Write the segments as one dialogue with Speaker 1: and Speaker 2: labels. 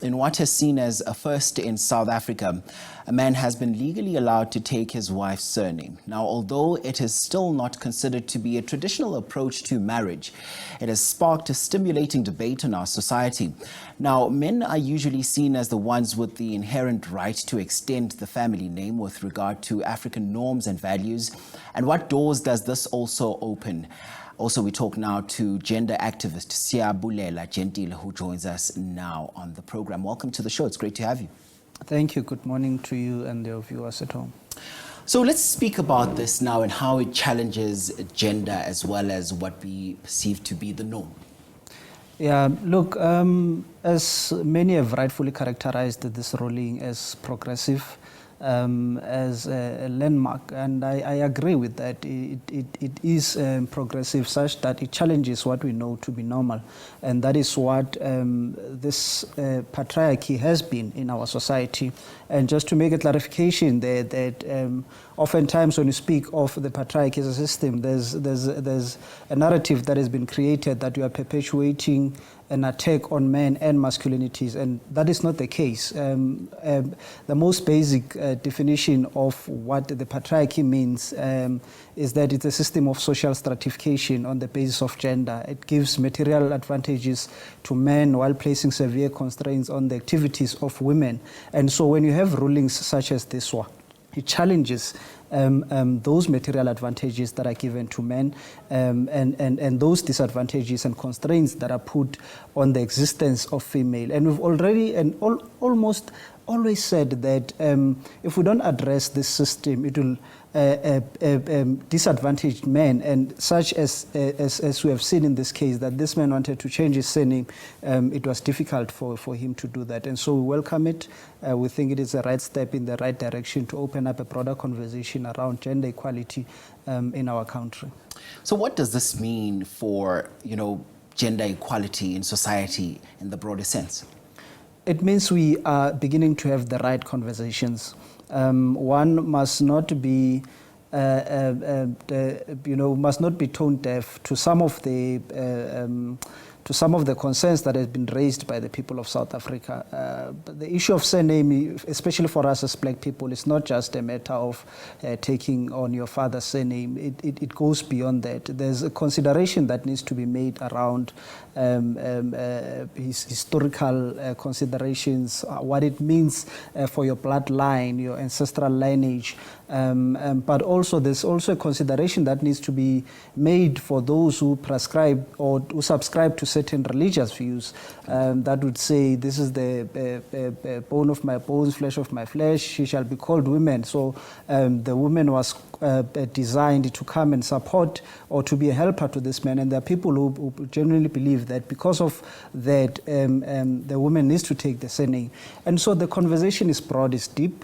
Speaker 1: In what is seen as a first in South Africa, a man has been legally allowed to take his wife's surname. Now, although it is still not considered to be a traditional approach to marriage, it has sparked a stimulating debate in our society. Now, men are usually seen as the ones with the inherent right to extend the family name with regard to African norms and values. And what doors does this also open? Also, we talk now to gender activist Siyabulela, Jentile, who joins us now on the program. Welcome to the show. It's great to have you.
Speaker 2: Thank you. Good morning to you and your viewers at home.
Speaker 1: So let's speak about this now and how it challenges gender as well as what we perceive to be the norm.
Speaker 2: Yeah, look, as many have rightfully characterized this ruling as progressive, as a landmark, and I agree with that. It is progressive such that it challenges what we know to be normal, and that is what this patriarchy has been in our society. And just to make a clarification there, that oftentimes when you speak of the patriarchy as a system, there's a narrative that has been created that you are perpetuating an attack on men and masculinities, and that is not the case. The most basic definition of what the patriarchy means is that it's a system of social stratification on the basis of gender. It gives material advantages to men while placing severe constraints on the activities of women. And so when you have rulings such as this one, it challenges those material advantages that are given to men and those disadvantages and constraints that are put on the existence of female. And we've already almost always said that if we don't address this system, it will disadvantage men, and such as we have seen in this case, that this man wanted to change his surname. It was difficult for him to do that, and so we welcome it. We think it is a right step in the right direction to open up a broader conversation around gender equality in our country.
Speaker 1: So what does this mean for, gender equality in society in the broader sense?
Speaker 2: It means we are beginning to have the right conversations. One must not be, must not be tone deaf to some of the concerns that have been raised by the people of South Africa. The issue of surname, especially for us as black people, is not just a matter of taking on your father's surname. It goes beyond that. There's a consideration that needs to be made around historical considerations, what it means for your bloodline, your ancestral lineage. But also there's also a consideration that needs to be made for those who prescribe or who subscribe to certain religious views that would say, this is the bone of my bones, flesh of my flesh, she shall be called woman. So the woman was designed to come and support or to be a helper to this man. And there are people who genuinely believe that because of that, the woman needs to take the surname. And so the conversation is broad, it's deep.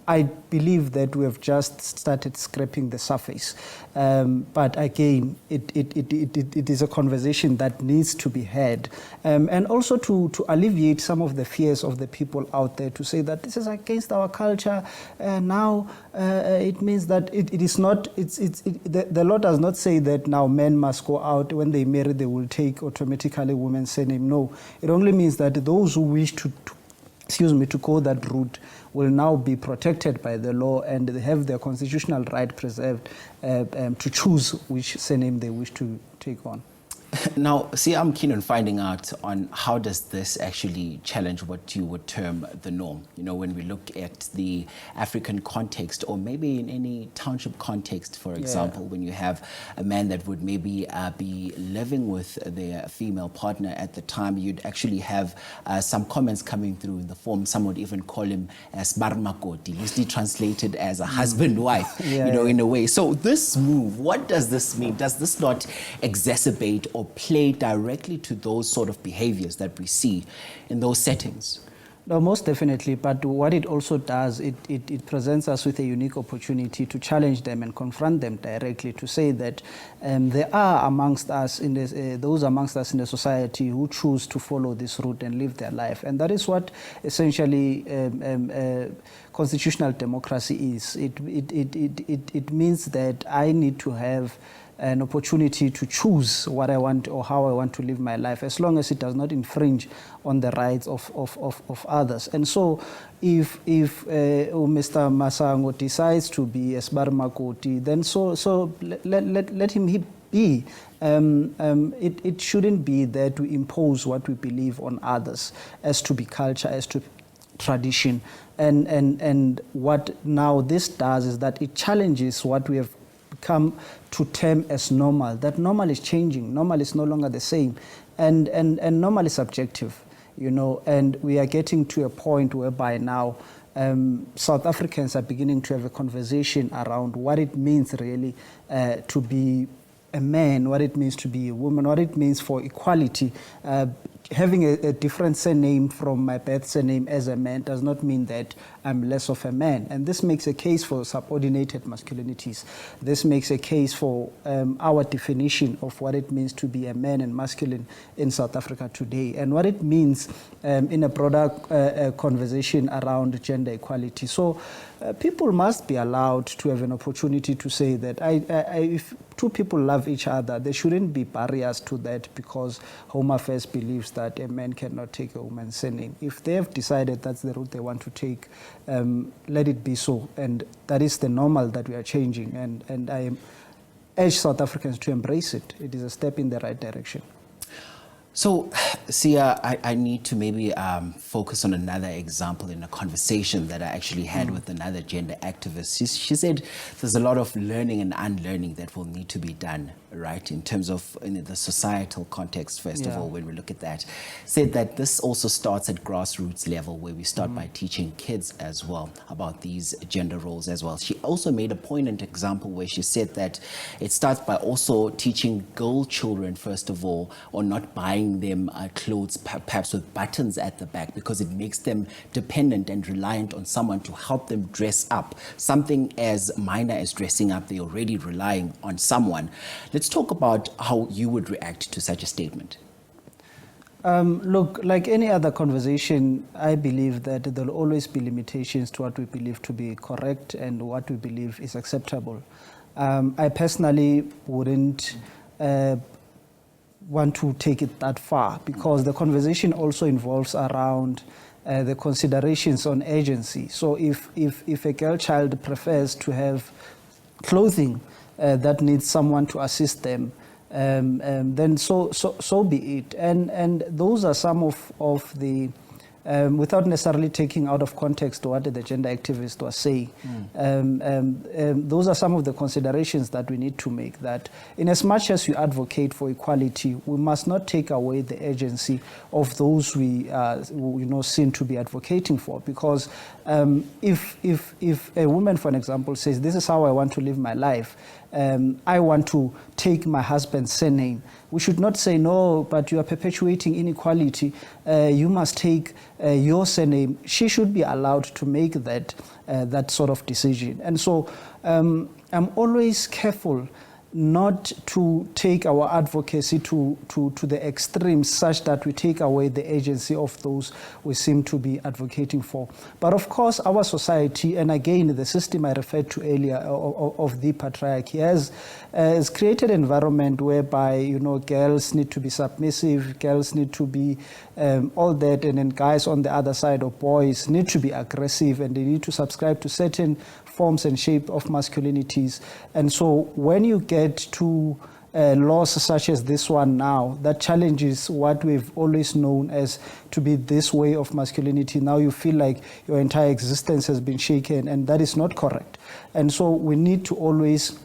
Speaker 2: I believe that we have just started scraping the surface. But again, it is a conversation that needs to be had. And also to alleviate some of the fears of the people out there, to say that this is against our culture. Now it means that it is not, the law does not say that now men must go out, when they marry, they will take automatically women's surname. No, it only means that those who wish to go that route will now be protected by the law, and they have their constitutional right preserved to choose which surname they wish to take on.
Speaker 1: Now, see, I'm keen on finding out on how does this actually challenge what you would term the norm. When we look at the African context, or maybe in any township context, for example, when you have a man that would maybe be living with their female partner at the time, you'd actually have some comments coming through in the form. Some would even call him as barmakoti, loosely translated as a husband-wife, in a way. So this move, what does this mean? Does this not exacerbate or play directly to those sort of behaviors that we see in those settings?
Speaker 2: No, most definitely. But what it also does, it presents us with a unique opportunity to challenge them and confront them directly, to say that there are amongst us those amongst us in the society who choose to follow this route and live their life. And that is what essentially constitutional democracy is. It means that I need to have an opportunity to choose what I want or how I want to live my life, as long as it does not infringe on the rights of others. And so if Mr. Masango decides to be a Sbar Makoti, then so let him be. It shouldn't be there to impose what we believe on others, as to be culture, as to tradition. And what now this does is that it challenges what we have come to term as normal. That normal is changing. Normal is no longer the same. And normal is subjective, you know, and we are getting to a point whereby now South Africans are beginning to have a conversation around what it means really to be a man, what it means to be a woman, what it means for equality. Having a different surname from my birth surname as a man does not mean that I'm less of a man. And this makes a case for subordinated masculinities. This makes a case for our definition of what it means to be a man and masculine in South Africa today, and what it means in a broader conversation around gender equality. So people must be allowed to have an opportunity to say that if two people love each other, there shouldn't be barriers to that, because Home Affairs believes that a man cannot take a woman's surname. If they have decided that's the route they want to take, let it be so. And that is the normal that we are changing. And I urge South Africans to embrace it. It is a step in the right direction.
Speaker 1: So, Sia, I need to maybe focus on another example in a conversation that I actually had with another gender activist. She said there's a lot of learning and unlearning that will need to be done, right, in terms of the societal context, first of all, when we look at that. Said that this also starts at grassroots level, where we start by teaching kids as well about these gender roles as well. She also made a poignant example where she said that it starts by also teaching girl children, first of all, or not buying them clothes perhaps with buttons at the back, because it makes them dependent and reliant on someone to help them dress up. Something as minor as dressing up, they're already relying on someone. Let's talk about how you would react to such a statement.
Speaker 2: Look, like any other conversation, I believe that there will always be limitations to what we believe to be correct and what we believe is acceptable. I personally wouldn't want to take it that far, because the conversation also involves around the considerations on agency. So if a girl child prefers to have clothing that needs someone to assist them, then so be it. And those are some of the without necessarily taking out of context what the gender activist was saying. Those are some of the considerations that we need to make, that in as much as we advocate for equality, we must not take away the agency of those we seem to be advocating for. Because if a woman, for an example, says, this is how I want to live my life, I want to take my husband's surname, we should not say, no, but you are perpetuating inequality, you must take your surname. She should be allowed to make that sort of decision. And so I'm always careful not to take our advocacy to the extremes, such that we take away the agency of those we seem to be advocating for. But of course, our society, and again, the system I referred to earlier of the patriarchy, has created an environment whereby, girls need to be submissive, girls need to be all that, and then guys on the other side, or boys, need to be aggressive, and they need to subscribe to certain forms and shape of masculinities. And so when you get to laws such as this one now, that challenges what we've always known as to be this way of masculinity, now you feel like your entire existence has been shaken, and that is not correct. And so we need to always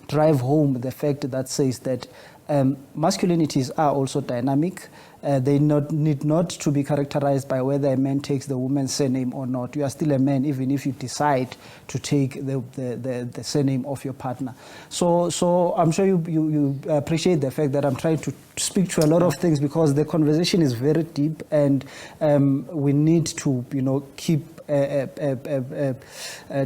Speaker 2: drive home the fact that says that masculinities are also dynamic. They need not to be characterized by whether a man takes the woman's surname or not. You are still a man even if you decide to take the surname of your partner. So I'm sure you appreciate the fact that I'm trying to speak to a lot of things, because the conversation is very deep, and we need to keep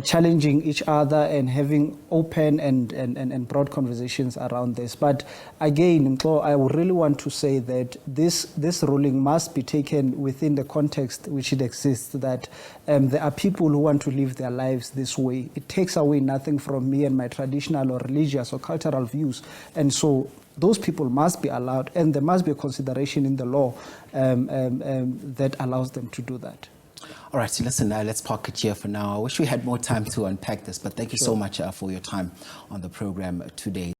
Speaker 2: challenging each other and having open and broad conversations around this. But again, I would really want to say that this ruling must be taken within the context which it exists, that there are people who want to live their lives this way. It takes away nothing from me and my traditional or religious or cultural views. And so those people must be allowed, and there must be a consideration in the law that allows them to do that.
Speaker 1: All right, so listen, let's park it here for now. I wish we had more time to unpack this, but thank you so much for your time on the program today.